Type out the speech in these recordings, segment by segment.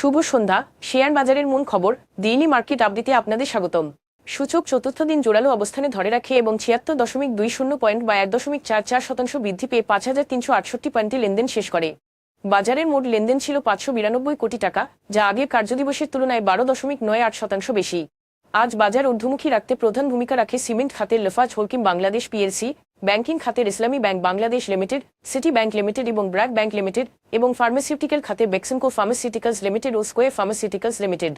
শুভ সন্ধ্যা। Share বাজারের মূল খবর ডেইলি মার্কেট আপডেটে আপনাদের স্বাগতম। সূচক চতুর্থ দিন জোরালো অবস্থানে ধরে রাখে এবং ৭৬.২০ পয়েন্ট বা ১.৪৪% বৃদ্ধি পেয়ে ৫,৩৬৮ পয়েন্টে লেনদেন শেষ করে। বাজারের মোট লেনদেন ছিল ৫৯২ কোটি টাকা, যা আগের কার্যদিবসের তুলনায় ১২.৯৮% বেশি। আজ বাজার ঊর্ধ্বমুখী রাখতে প্রধান ভূমিকা রাখে সিমেন্ট খাতের লাফার্জ হোলকিম বাংলাদেশ পিএলসি, ব্যাংকিং খাতের ইসলামী bank Bangladesh limited, city bank limited এবং ব্র্যাক ব্যাংক লিমিটেড এবং ফার্মাসিউটিক্যাল খাতে বেক্সিমকো ফার্মাসিউটিক্যালস লিমিটেড ও স্কোয়ার ফার্মাসিউটিক্যালস লিমিটেড।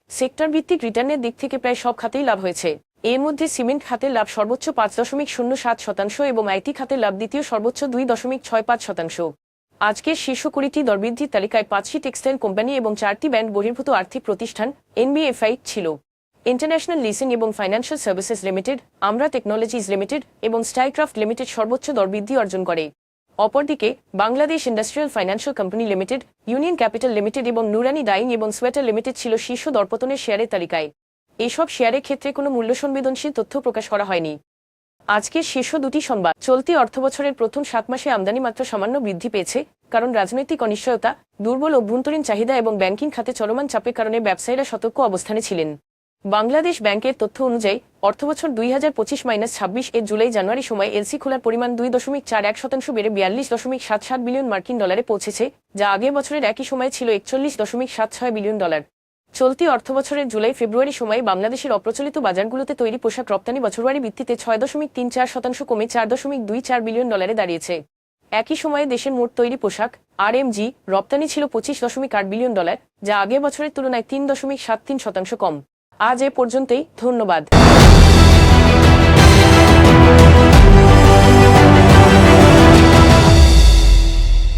সেক্টর ভিত্তিক রিটার্নের দিক থেকে প্রায় সব খাতেই লাভ হয়েছে। এর মধ্যে সিমেন্ট খাতের লাভ সর্বোচ্চ ৫.০৭% এবং আইটি খাতের লাভ দ্বিতীয় সর্বোচ্চ ২.৬৫%। আজকের শীর্ষ ২০টি দরবৃদ্ধির তালিকায় ৫টি টেক্সটাইল কোম্পানি এবং ৪টি ব্যাংক বহির্ভূত আর্থিক প্রতিষ্ঠান এনবিএফআই ছিল। ইন্টারন্যাশনাল লিসিং এবং ফাইন্যান্সিয়াল সার্ভিসেস লিমিটেড, আমরা টেকনোলজিজ লিমিটেড এবং স্টাইক্রাফট লিমিটেড সর্বোচ্চ দরবৃদ্ধি অর্জন করে। অপরদিকে Bangladesh industrial financial company limited, union capital limited এবং নুরানি ডাইং এবং সোয়েটার লিমিটেড ছিল শীর্ষ দরপতনের শেয়ারের তালিকায়। এসব শেয়ারের ক্ষেত্রে কোনো মূল্য সংবেদনশীল তথ্য প্রকাশ করা হয়নি। আজকের শীর্ষ দুটি সংবাদ। চলতি অর্থবছরের প্রথম ৭ মাসে আমদানি মাত্র সামান্য বৃদ্ধি পেয়েছে, কারণ রাজনৈতিক অনিশ্চয়তা, দুর্বল অভ্যন্তরীণ চাহিদা এবং ব্যাংকিং খাতে চলমান চাপের কারণে ব্যবসায়ীরা সতর্ক অবস্থানে ছিলেন। বাংলাদেশ ব্যাংকের তথ্য অনুযায়ী অর্থবছর ২০২৫-২৬ এর জুলাই জানুয়ারি সময় এলসি খোলার পরিমাণ ২.৪১% বেড়ে ৪২.৭৭ বিলিয়ন মার্কিন ডলারে পৌঁছেছে, যা আগের বছরের একই সময়ে ছিল ৪১.৭৬ বিলিয়ন ডলার। চলতি অর্থবছরের জুলাই-ফেব্রুয়ারি সময়ে বাংলাদেশের অপ্রচলিত বাজারগুলোতে তৈরি পোশাক রপ্তানি বছরওয়ারি ভিত্তিতে ৬.৩৪% কমে ৪.২৪ বিলিয়ন ডলারে দাঁড়িয়েছে। একই সময়ে দেশের মোট তৈরি পোশাক আরএমজি রপ্তানি ছিল ২৫.৮ বিলিয়ন ডলার, যা আগের বছরের তুলনায় ৩.৭৩% কম। আজ এ পর্যন্তই, ধন্যবাদ।